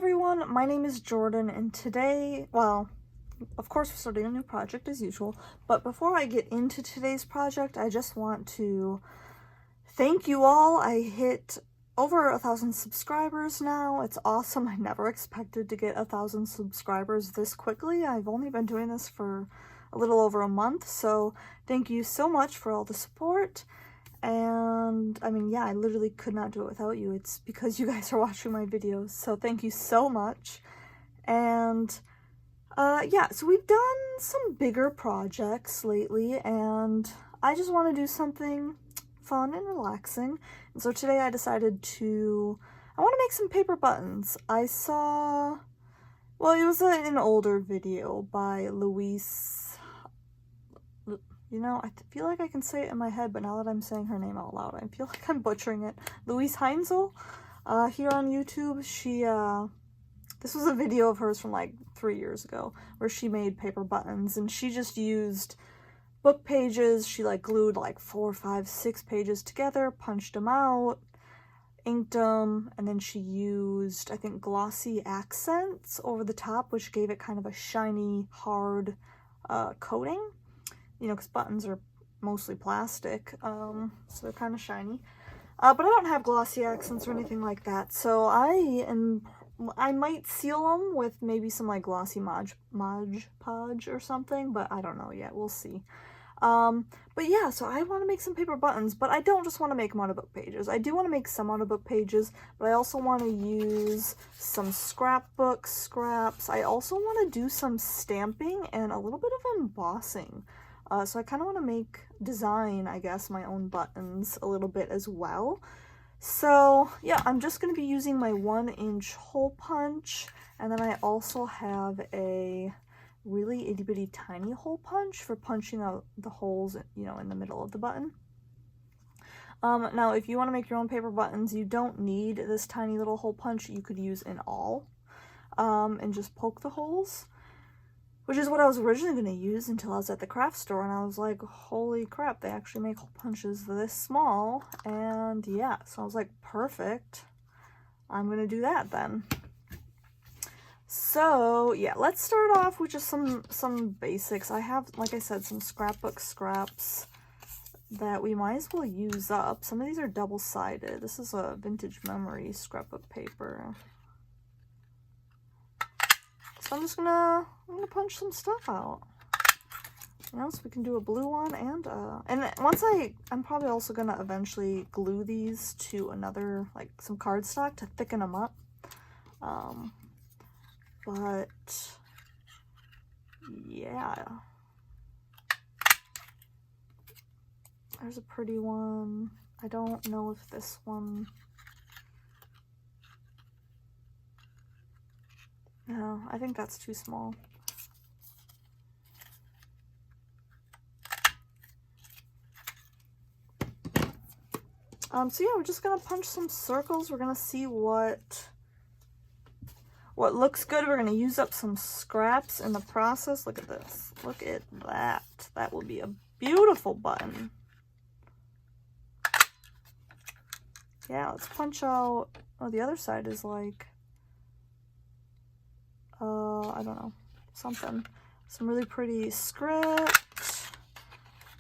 everyone, my name is Jordan, and today, well, of course we're starting a new project as usual, but before I get into today's project, I just want to thank you all. I hit over 1,000 subscribers now. It's awesome. I never expected to get 1,000 subscribers this quickly. I've only been doing this for a little over a month, so thank you so much for all the support. And I mean, yeah, I literally could not do it without you. It's because you guys are watching my videos, so thank you so much. And yeah, so we've done some bigger projects lately, and I just want to do something fun and relaxing. And so today I decided I want to make some paper buttons. I saw, well, it was an older video by Louise. You know, I feel like I can say it in my head, but now that I'm saying her name out loud, I feel like I'm butchering it. Louise Heinzel, here on YouTube. This was a video of hers from like 3 years ago, where she made paper buttons, and she just used book pages. She like glued like 4, 5, 6 pages together, punched them out, inked them, and then she used, I think, glossy accents over the top, which gave it kind of a shiny, hard coating. You know, because buttons are mostly plastic, so they're kind of shiny. But I don't have glossy accents or anything like that, so I might seal them with maybe some like glossy Mod Podge or something, but I don't know yet. We'll see. But yeah, so I want to make some paper buttons, but I don't just want to make them out of book pages. I do want to make some out of book pages, but I also want to use some scrapbook scraps. I also want to do some stamping and a little bit of embossing. So I kind of want to design, I guess, my own buttons a little bit as well. So yeah, I'm just going to be using my 1-inch hole punch, and then I also have a really itty bitty tiny hole punch for punching out the holes, you know, in the middle of the button. Now, if you want to make your own paper buttons, you don't need this tiny little hole punch. You could use an awl, and just poke the holes, which is what I was originally going to use until I was at the craft store, and I was like, holy crap, they actually make hole punches this small. And yeah, so I was like, perfect, I'm going to do that then. So yeah, let's start off with just some basics. I have, like I said, some scrapbook scraps that we might as well use up. Some of these are double-sided. This is a vintage memory scrapbook paper. So I'm just gonna punch some stuff out. You know, so we can do a blue one, and once I'm probably also gonna eventually glue these to another, like some cardstock to thicken them up. But yeah, there's a pretty one. I don't know if this one. No, I think that's too small. So yeah, we're just gonna punch some circles. We're gonna see what looks good. We're gonna use up some scraps in the process. Look at this. Look at that. That will be a beautiful button. Yeah, let's punch out. Oh, the other side is like, I don't know, something. Some really pretty script.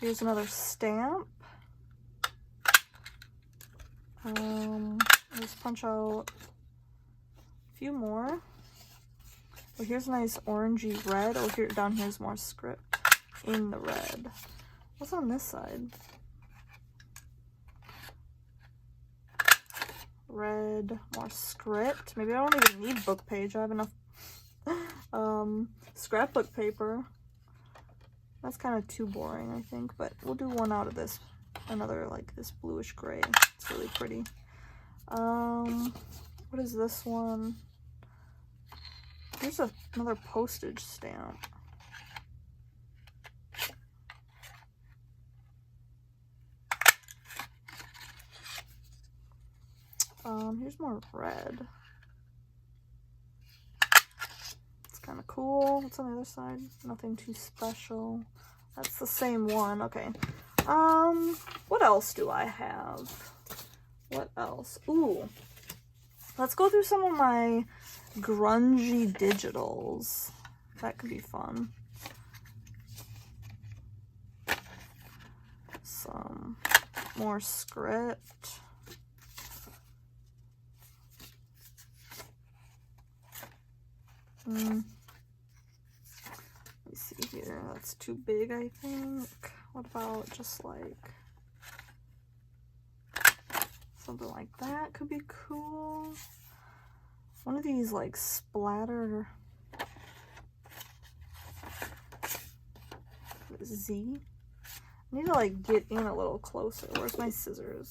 Here's another stamp. Let's punch out a few more. Oh, here's a nice orangey red. Oh, here, down here's more script in the red. What's on this side? Red, more script. Maybe I don't even need book page. I have enough scrapbook paper. That's kind of too boring, I think, but we'll do one out of this, another like this bluish gray. It's really pretty. What is this one? Here's another postage stamp. Here's more red. Kind of cool. What's on the other side? Nothing too special. That's the same one. Okay. What else do I have? What else? Ooh. Let's go through some of my grungy digitals. That could be fun. Some more script. Let me see here. That's too big, I think. What about just like something like that? Could be cool. One of these like splatter Z. I need to like get in a little closer. Where's my scissors?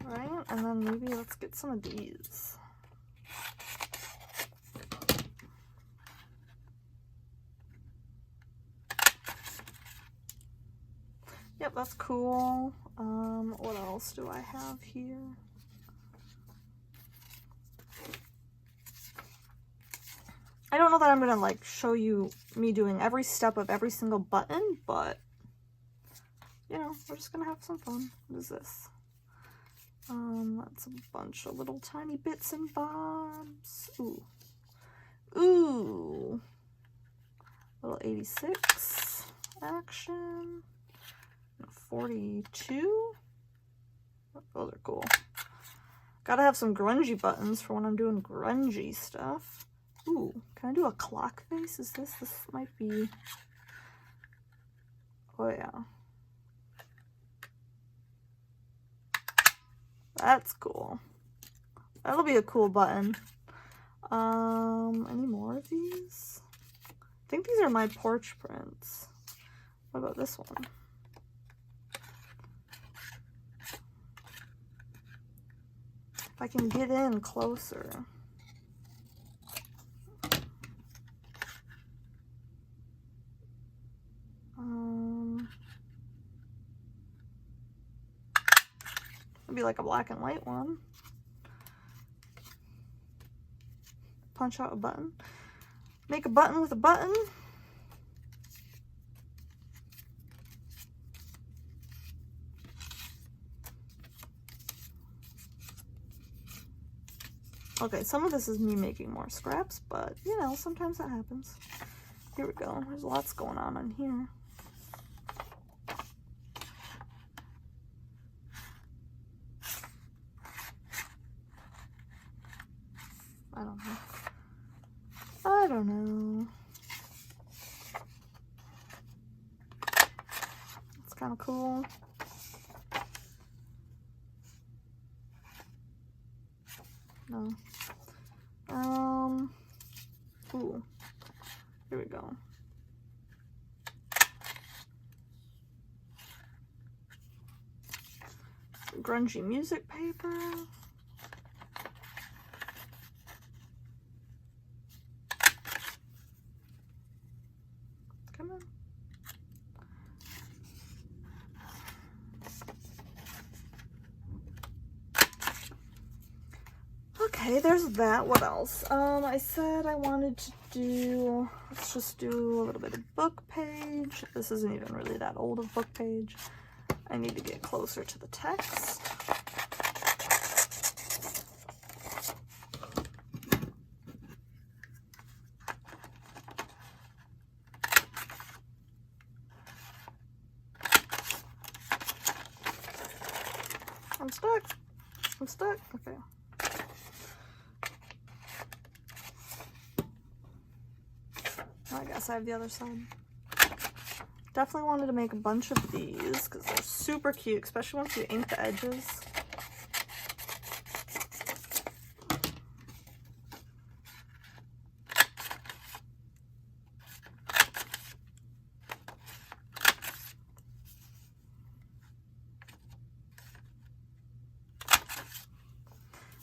Right, and then maybe let's get some of these. Yep, that's cool. What else do I have here? I don't know that I'm gonna like show you me doing every step of every single button, but you know, we're just gonna have some fun. What is this? That's a bunch of little tiny bits and bobs. Ooh. Ooh. Little 86 action. 42. Those are cool. Gotta have some grungy buttons for when I'm doing grungy stuff. Ooh, can I do a clock face? Is this? This might be... Oh yeah. That's cool. That'll be a cool button. Any more of these? I think these are my porch prints. What about this one? If I can get in closer. It'd be like a black and white one. Punch out a button. Make a button with a button. Okay, some of this is me making more scraps, but you know, sometimes that happens. Here we go. There's lots going on in here. I don't know. It's kind of cool. No. Ooh. Here we go. Some grungy music paper. Come on. Okay, there's that. What else? I said I wanted to do, let's just do a little bit of book page. This isn't even really that old of book page. I need to get closer to the text. I'm stuck. I'm stuck. Okay. I guess I have the other side. Definitely wanted to make a bunch of these because they're super cute, especially once you ink the edges.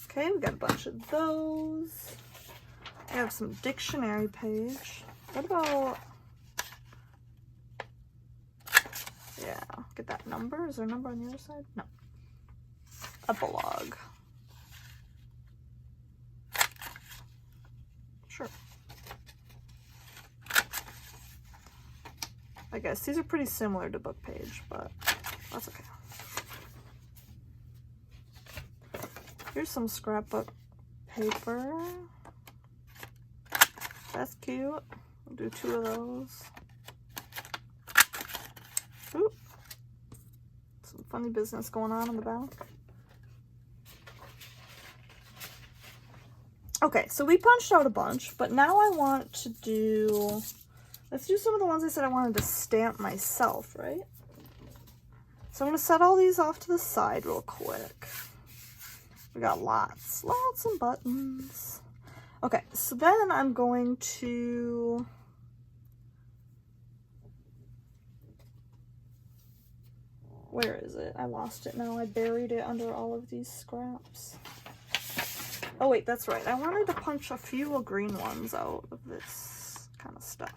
Okay, we got a bunch of those. I have some dictionary page. What about, yeah, get that number. Is there a number on the other side? No. Epilogue. Sure. I guess these are pretty similar to book page, but that's okay. Here's some scrapbook paper. That's cute. We'll do 2 of those. Ooh. Some funny business going on in the back. Okay, so we punched out a bunch, but now I want to do, let's do some of the ones I said I wanted to stamp myself, right? So I'm going to set all these off to the side real quick. We got lots of buttons. Okay, so then I'm going to, where is it? I lost it now. I buried it under all of these scraps. Oh wait, that's right. I wanted to punch a few green ones out of this kind of stuff.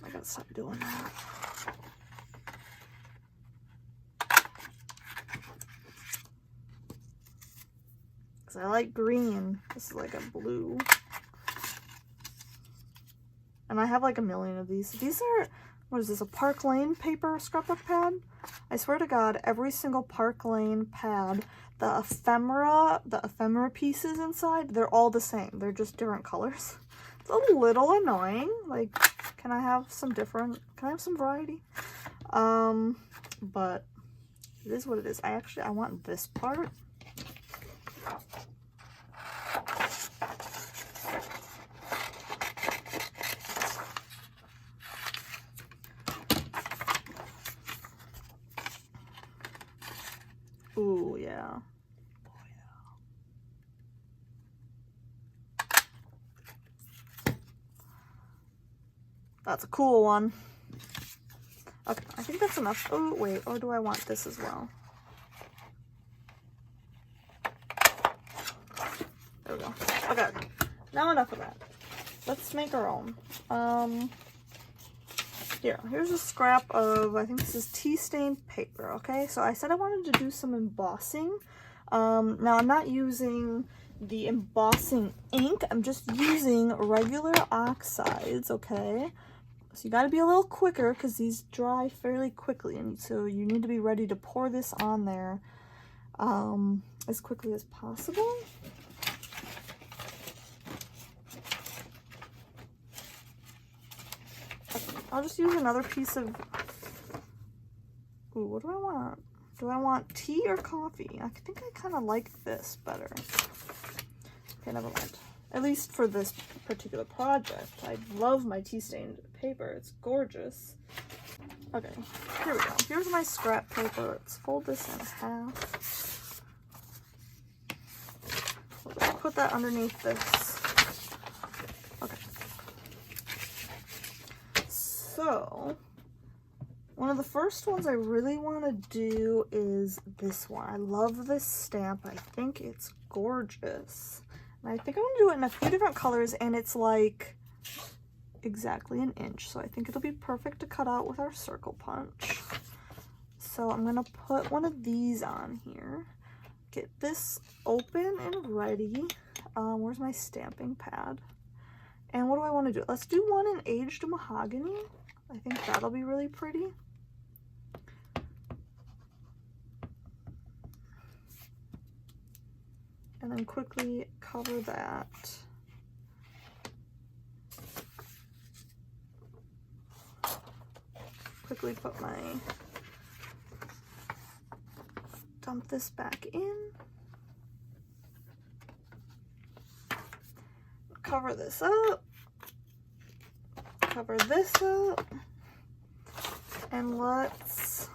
I gotta stop doing that. Because I like green. This is like a blue. And I have like a million of these. These are, what is this, a Park Lane paper scrapbook pad? I swear to God, every single Park Lane pad, the ephemera pieces inside, they're all the same. They're just different colors. It's a little annoying. Like, can I have some variety? But it is what it is. I want this part. Ooh, yeah. Oh, yeah. That's a cool one. Okay, I think that's enough. Oh, wait. Or do I want this as well? There we go. Okay. Now enough of that. Let's make our own. Here's a scrap of, I think this is tea stained paper, okay? So I said I wanted to do some embossing. Now I'm not using the embossing ink, I'm just using regular oxides, okay? So you gotta be a little quicker because these dry fairly quickly, and so you need to be ready to pour this on there as quickly as possible. I'll just use another piece of, ooh, what do I want? Do I want tea or coffee? I think I kind of like this better. Okay, never mind. At least for this particular project. I love my tea stained paper. It's gorgeous. Okay, here we go. Here's my scrap paper. Let's fold this in half. Let's put that underneath this. Okay. So, one of the first ones I really want to do is this one. I love this stamp. I think it's gorgeous. And I think I'm going to do it in a few different colors, and it's like exactly an inch. So I think it'll be perfect to cut out with our circle punch. So I'm going to put one of these on here. Get this open and ready. Where's my stamping pad? And what do I want to do? Let's do one in aged mahogany. I think that'll be really pretty. And then quickly cover that. Quickly put my, dump this back in. Cover this up. Cover this up. And let's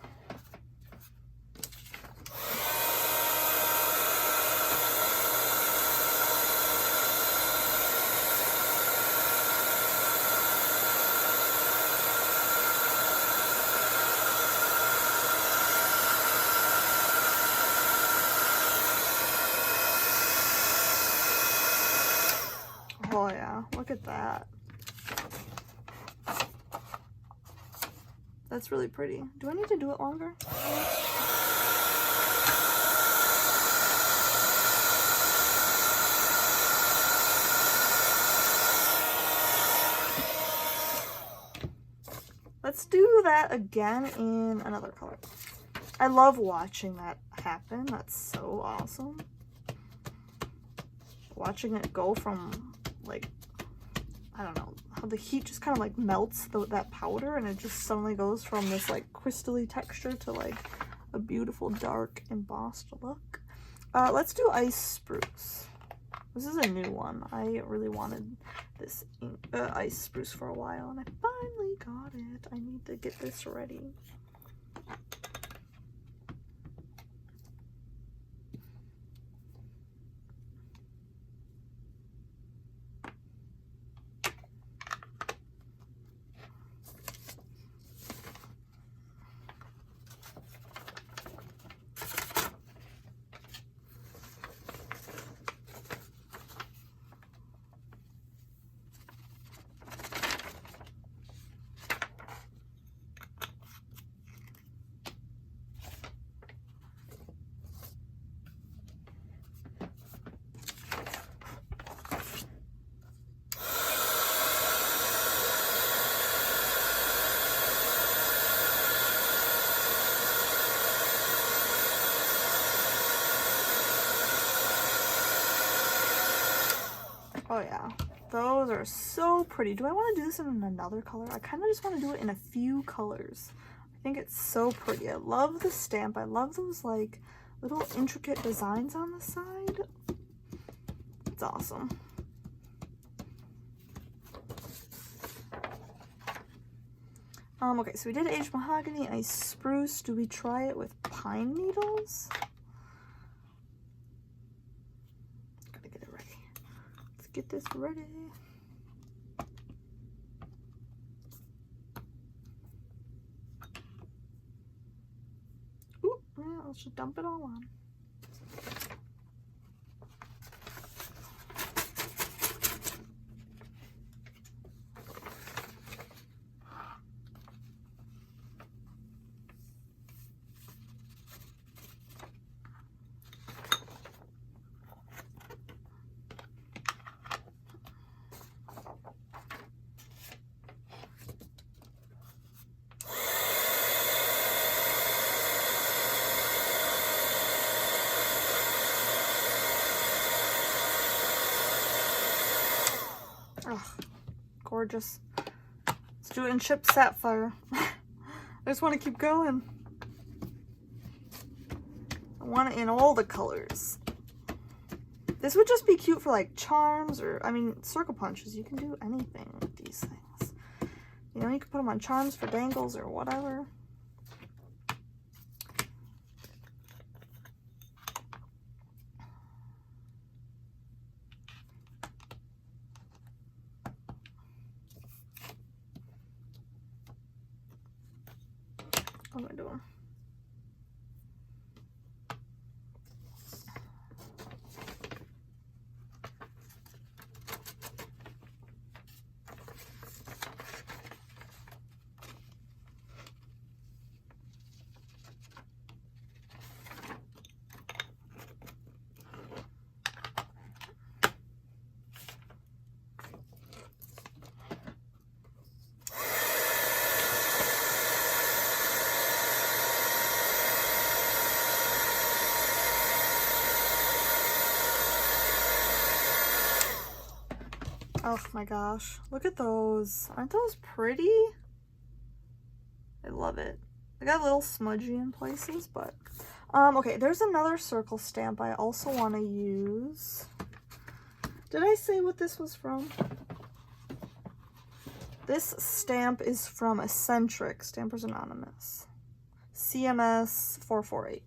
oh yeah, look at that. That's really pretty. Do I need to do it longer? let's do that again in another color. I love watching that happen. That's so awesome. Watching it go from, like, I don't know, how the heat just kind of like melts that powder, and it just suddenly goes from this like crystally texture to like a beautiful dark embossed look. Let's do ice spruce. This is a new one. I really wanted this ice spruce for a while, and I finally got it. I need to get this ready. Oh yeah, those are so pretty. Do I want to do this in another color? I kind of just want to do it in a few colors. I think it's so pretty. I love the stamp. I love those like little intricate designs on the side. It's awesome. Okay, so we did aged mahogany, ice spruce. Do we try it with pine needles? Get this ready. Ooh, yeah, let's just dump it all on. Ugh, gorgeous. Let's do it in Chipped Sapphire. I just want to keep going. I want it in all the colors. This would just be cute for like charms, or, I mean, circle punches. You can do anything with these things. You know, you can put them on charms for dangles or whatever. What am I doing? Oh my gosh, look at those. Aren't those pretty? I love it. They got a little smudgy in places, but okay, there's another circle stamp I also want to use. Did I say what this was from? This stamp is from Eccentric, Stampers Anonymous. CMS 448.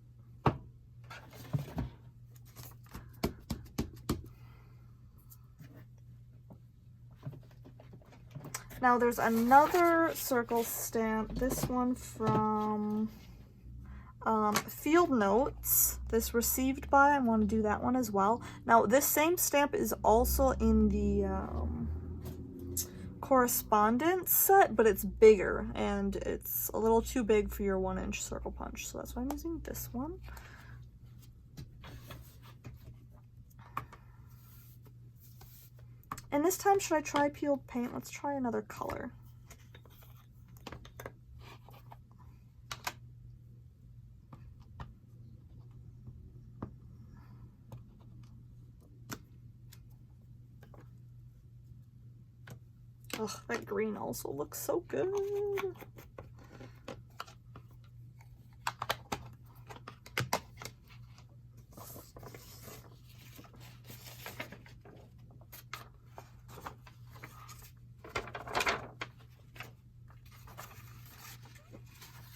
Now there's another circle stamp, this one from Field Notes, this received by, I want to do that one as well. Now this same stamp is also in the correspondence set, but it's bigger, and it's a little too big for your 1-inch circle punch, so that's why I'm using this one. And this time, should I try peeled paint? Let's try another color. Ugh, that green also looks so good.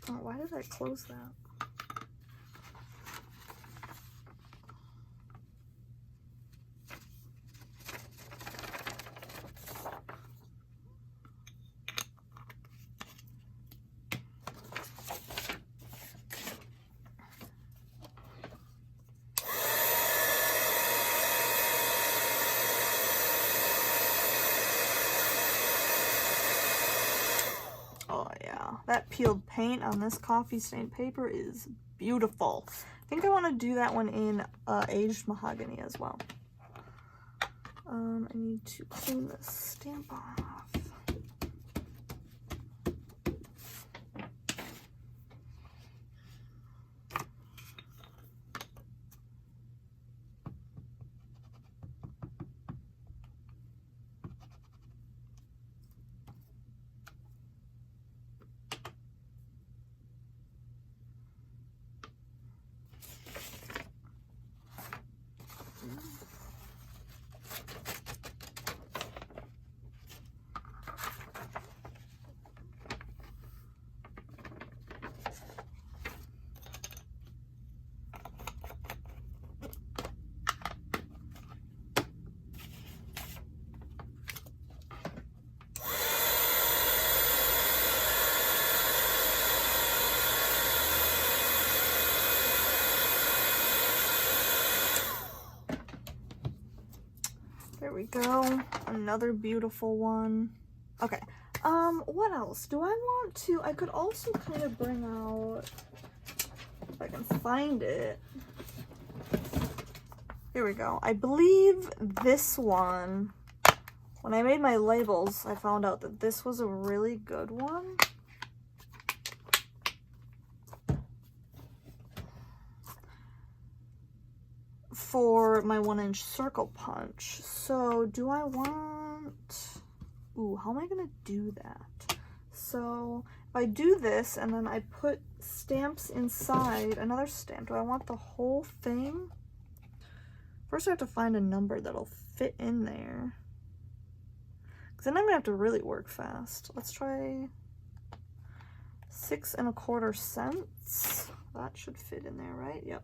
Oh, why did I close that? Oh yeah, that peeled paint on this coffee stained paper is beautiful. I think I want to do that one in aged mahogany as well. I need to clean this stamp off. There we go. Another beautiful one. Okay. What else? Do I want to... I could also kind of bring out... If I can find it. Here we go. I believe this one... When I made my labels, I found out that this was a really good one. For my 1-inch circle punch. So do I want... Ooh, how am I gonna do that? So if I do this and then I put stamps inside another stamp, do I want the whole thing? First I have to find a number that'll fit in there. Because then I'm gonna have to really work fast. Let's try 6 1/4 cents. That should fit in there, right? Yep.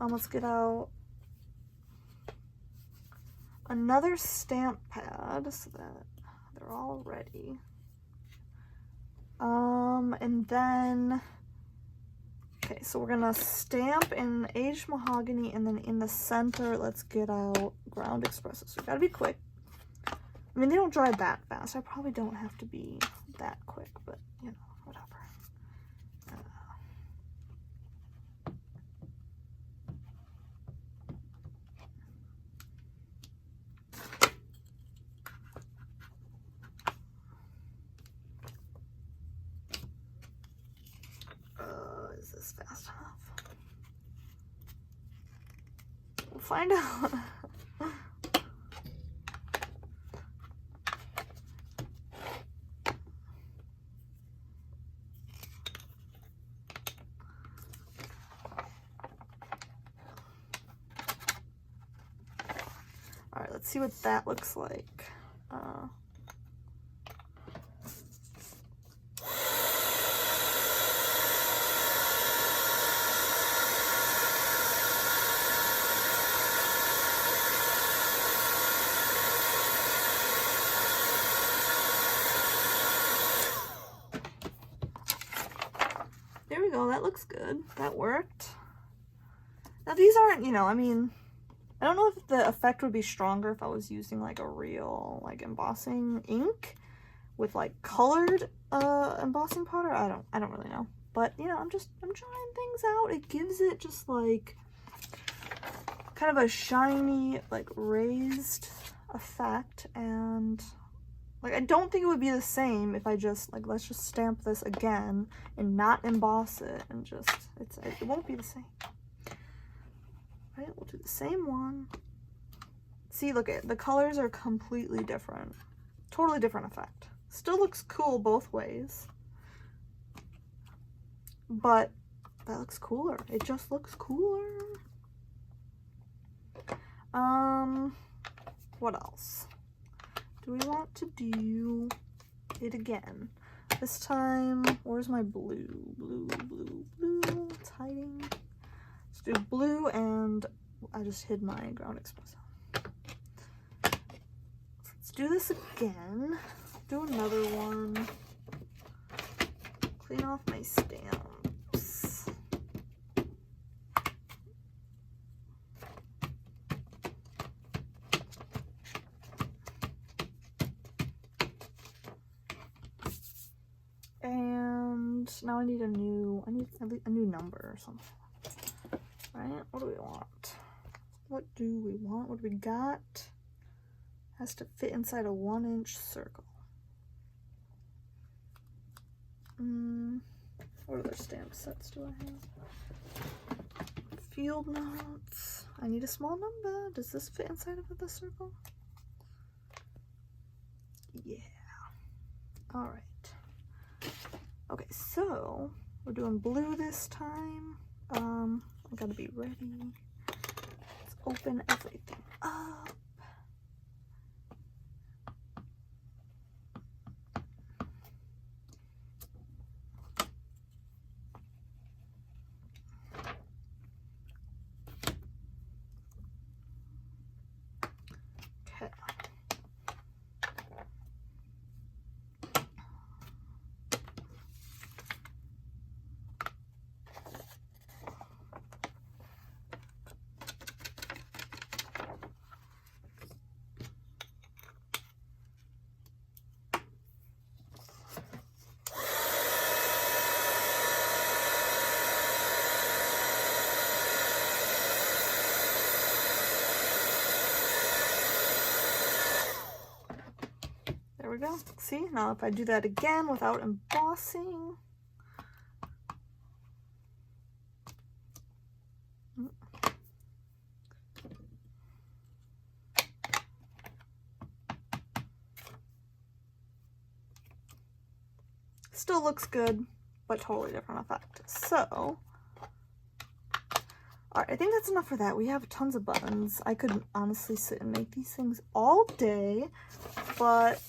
Let's get out another stamp pad so that they're all ready. And then, okay, so we're gonna stamp in aged mahogany, and then in the center, let's get out ground espresso. So we gotta be quick. I mean, they don't dry that fast. I probably don't have to be that quick, but you know, whatever. Is this fast enough? We'll find out. All right, let's see what that looks like. There we go, that looks good. That worked. Now these aren't, you know, I mean, I don't know if the effect would be stronger if I was using like a real like embossing ink with like colored embossing powder. I don't really know. But you know, I'm trying things out. It gives it just like kind of a shiny, like raised effect, and like I don't think it would be the same if I just like, let's just stamp this again and not emboss it, and just it won't be the same. Right, we'll do the same one. See, look at the colors are completely different. Totally different effect. Still looks cool both ways, but that looks cooler. It just looks cooler. What else? Do we want to do it again? This time, where's my blue? Blue. It's hiding. Let's do blue, and I just hid my ground espresso. Let's do this again. Do another one. Clean off my stamps. And now I need a new number or something. Right? What do we want? What do we want? What do we got? Has to fit inside a 1-inch circle. What other stamp sets do I have? Field notes. I need a small number. Does this fit inside of the circle? Yeah. All right. Okay, so we're doing blue this time. I gotta be ready. Let's open everything up. There we go. See, now if I do that again without embossing, still looks good, but totally different effect. So, alright, I think that's enough for that. We have tons of buttons. I could honestly sit and make these things all day, but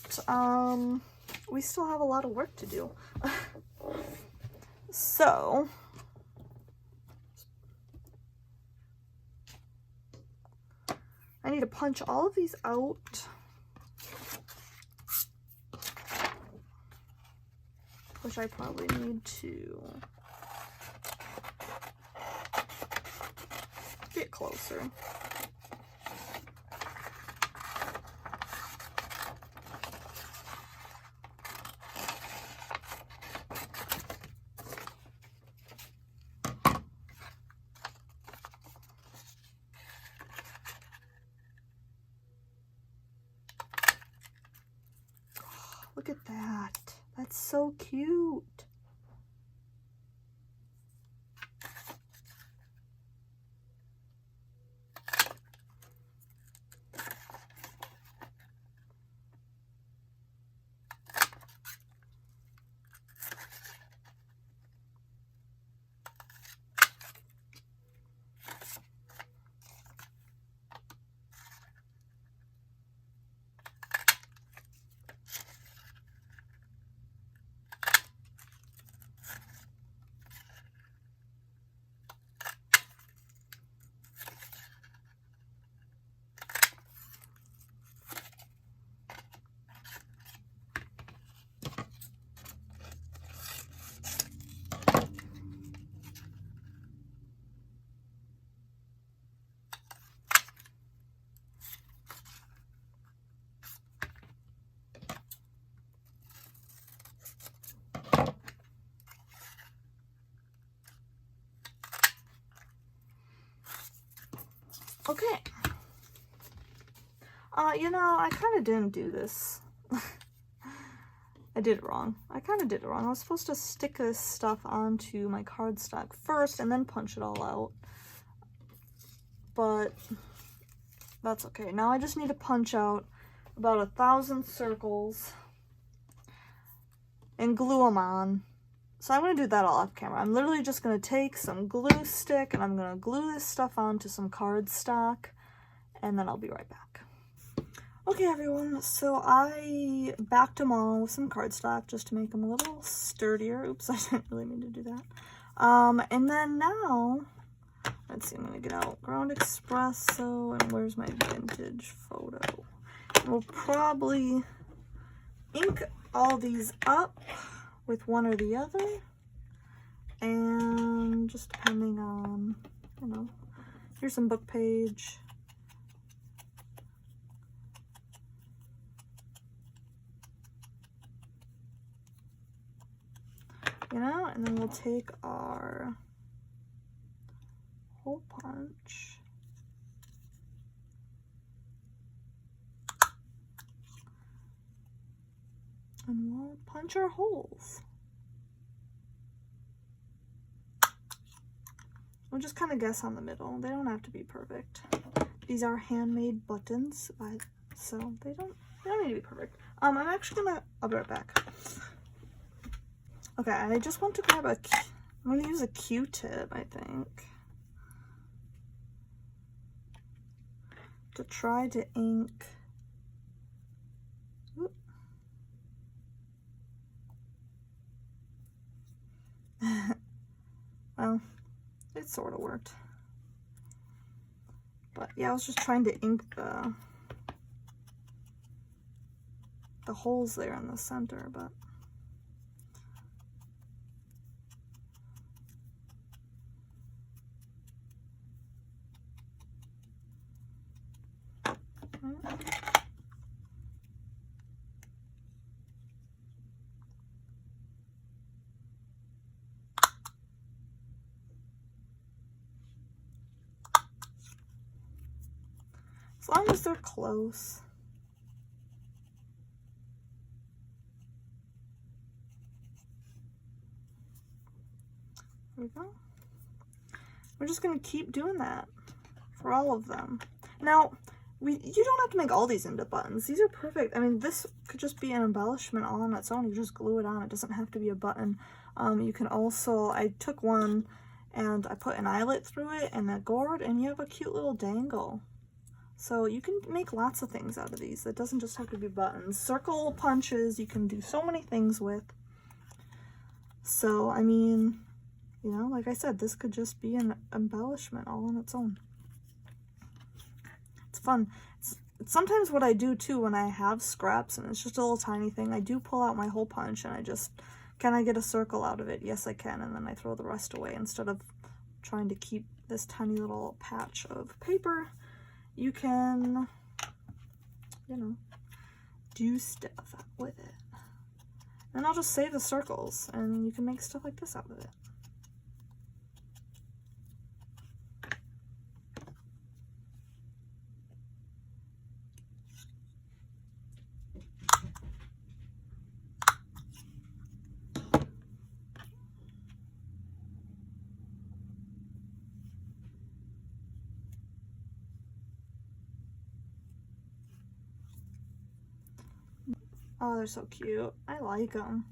we still have a lot of work to do. So, I need to punch all of these out. Which I probably need to get closer. Look at that. That's so cute. Okay. You know, I kind of didn't do this. I did it wrong. I kind of did it wrong. I was supposed to stick this stuff onto my cardstock first and then punch it all out. But that's okay. Now I just need to punch out about 1,000 circles and glue them on. So I'm going to do that all off camera. I'm literally just going to take some glue stick and I'm going to glue this stuff onto some cardstock, and then I'll be right back. Okay everyone, so I backed them all with some cardstock just to make them a little sturdier. Oops, I didn't really mean to do that. And then now, let's see, I'm going to get out Ground Espresso, and where's my vintage photo? We'll probably ink all these up with one or the other, and just depending on, you know, here's some book page. You know, and then we'll take our hole punch and we'll punch our holes. We'll just kind of guess on the middle. They don't have to be perfect. These are handmade buttons, so they don't need to be perfect. I'm actually I'll be right back. Okay, I just want to grab I'm gonna use a Q-tip, I think, to try to ink. Oop. Well, it sort of worked. But yeah, I was just trying to ink the holes there in the center, but as long as they're close. There we go. We're just going to keep doing that for all of them. Now, you don't have to make all these into buttons. These are perfect. I mean, this could just be an embellishment all on its own. You just glue it on. It doesn't have to be a button. You can also, I took one and I put an eyelet through it and a gourd, and you have a cute little dangle. So you can make lots of things out of these. It doesn't just have to be buttons. Circle punches, you can do so many things with. So, I mean, you know, like I said, this could just be an embellishment all on its own. It's fun. It's sometimes what I do too when I have scraps and it's just a little tiny thing. I do pull out my hole punch and I just, can I get a circle out of it? Yes, I can. And then I throw the rest away instead of trying to keep this tiny little patch of paper. You can, you know, do stuff with it. And I'll just save the circles and you can make stuff like this out of it. Oh, they're so cute. I like them.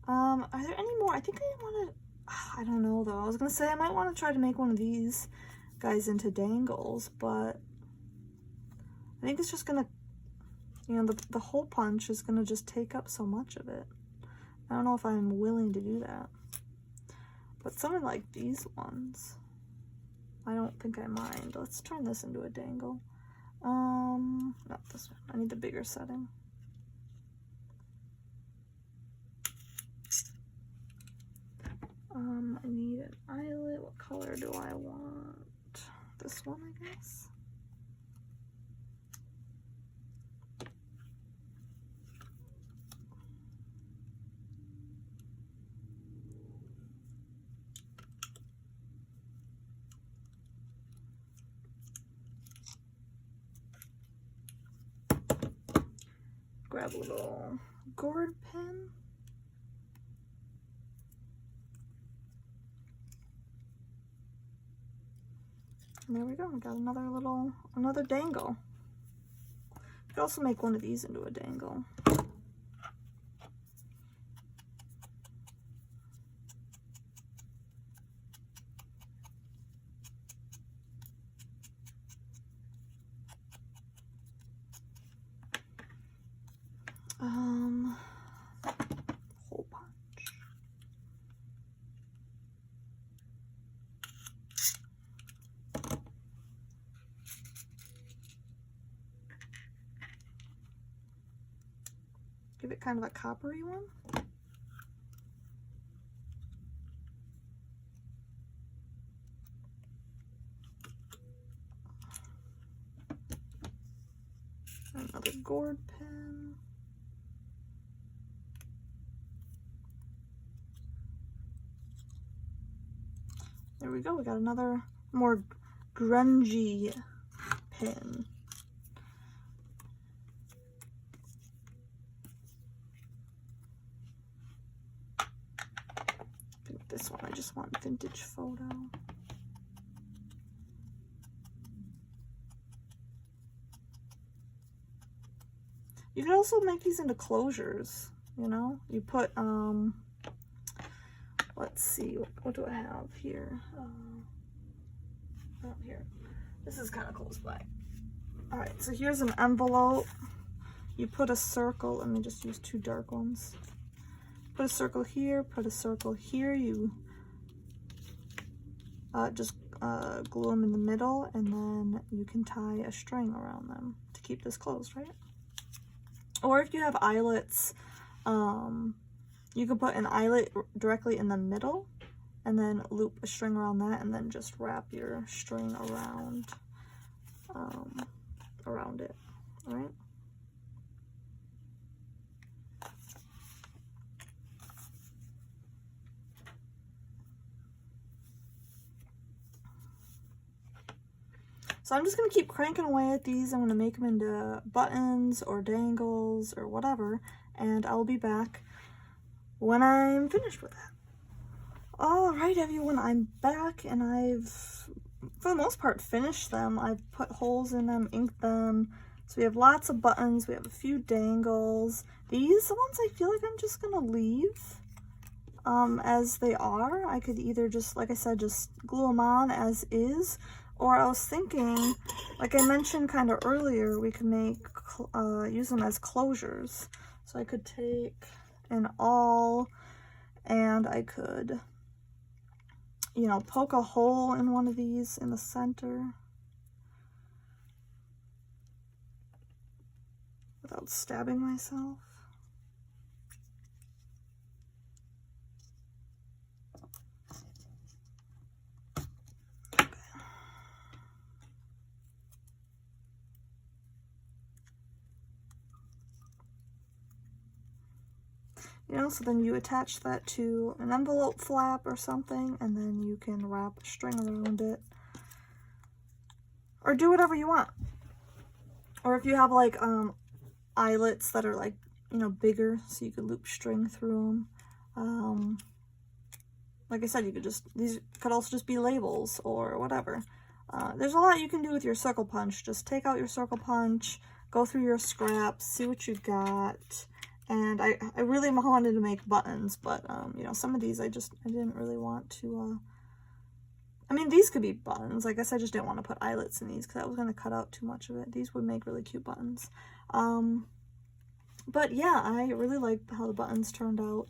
Are there any more? I think I want to, I don't know though. I was going to say I might want to try to make one of these guys into dangles, but I think it's just going to, you know, the hole punch is going to just take up so much of it. I don't know if I'm willing to do that. But something like these ones, I don't think I mind. Let's turn this into a dangle. Not this one. I need the bigger setting. I need an eyelet. What color do I want? This one, I guess. Grab a little gourd pen. And there we go, we got another dangle. could also make one of these into a dangle. Hole punch. Give it kind of a coppery one. Another gourd pen. There we go, we got another more grungy pen. I think this one, I just want vintage photo. You can also make these into closures, you know? You put, let's see, what do I have here? Oh, here. This is kind of close by. All right, so here's an envelope. You put a circle. Let me just use 2 dark ones. Put a circle here, put a circle here. You just glue them in the middle, and then you can tie a string around them to keep this closed, right? Or if you have eyelets, you can put an eyelet directly in the middle and then loop a string around that, and then just wrap your string around it, all right? So I'm just going to keep cranking away at these. I'm going to make them into buttons or dangles or whatever, and I'll be back when I'm finished with that. Alright everyone, I'm back, and I've, for the most part, finished them. I've put holes in them, inked them. So we have lots of buttons, we have a few dangles. These ones I feel like I'm just going to leave as they are. I could either just, like I said, just glue them on as is, or I was thinking, like I mentioned kind of earlier, we could make, use them as closures. So I could take an awl, and I could, you know, poke a hole in one of these in the center without stabbing myself. You know, so then you attach that to an envelope flap or something, and then you can wrap a string around it. Or do whatever you want. Or if you have like eyelets that are like, you know, bigger, so you could loop string through them. Like I said, you could just, these could also just be labels or whatever. There's a lot you can do with your circle punch. Just take out your circle punch, go through your scraps, see what you got. And I really wanted to make buttons, but, you know, some of these I didn't really want to, I mean, these could be buttons. I guess I just didn't want to put eyelets in these because I was going to cut out too much of it. These would make really cute buttons. But yeah, I really like how the buttons turned out.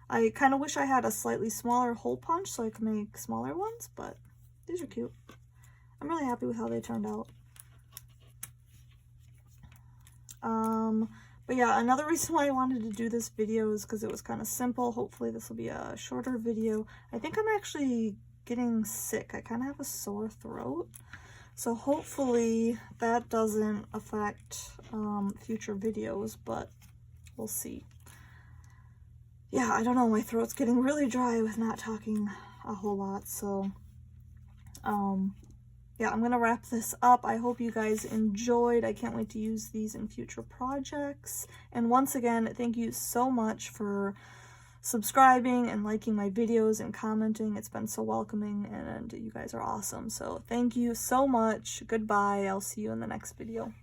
I kind of wish I had a slightly smaller hole punch so I could make smaller ones, but these are cute. I'm really happy with how they turned out. But yeah, another reason why I wanted to do this video is because it was kind of simple. Hopefully this will be a shorter video. I think I'm actually getting sick. I kind of have a sore throat. So hopefully that doesn't affect future videos, but we'll see. Yeah, I don't know. My throat's getting really dry with not talking a whole lot. So, yeah, I'm going to wrap this up. I hope you guys enjoyed. I can't wait to use these in future projects. And once again, thank you so much for subscribing and liking my videos and commenting. It's been so welcoming, and you guys are awesome. So thank you so much. Goodbye. I'll see you in the next video.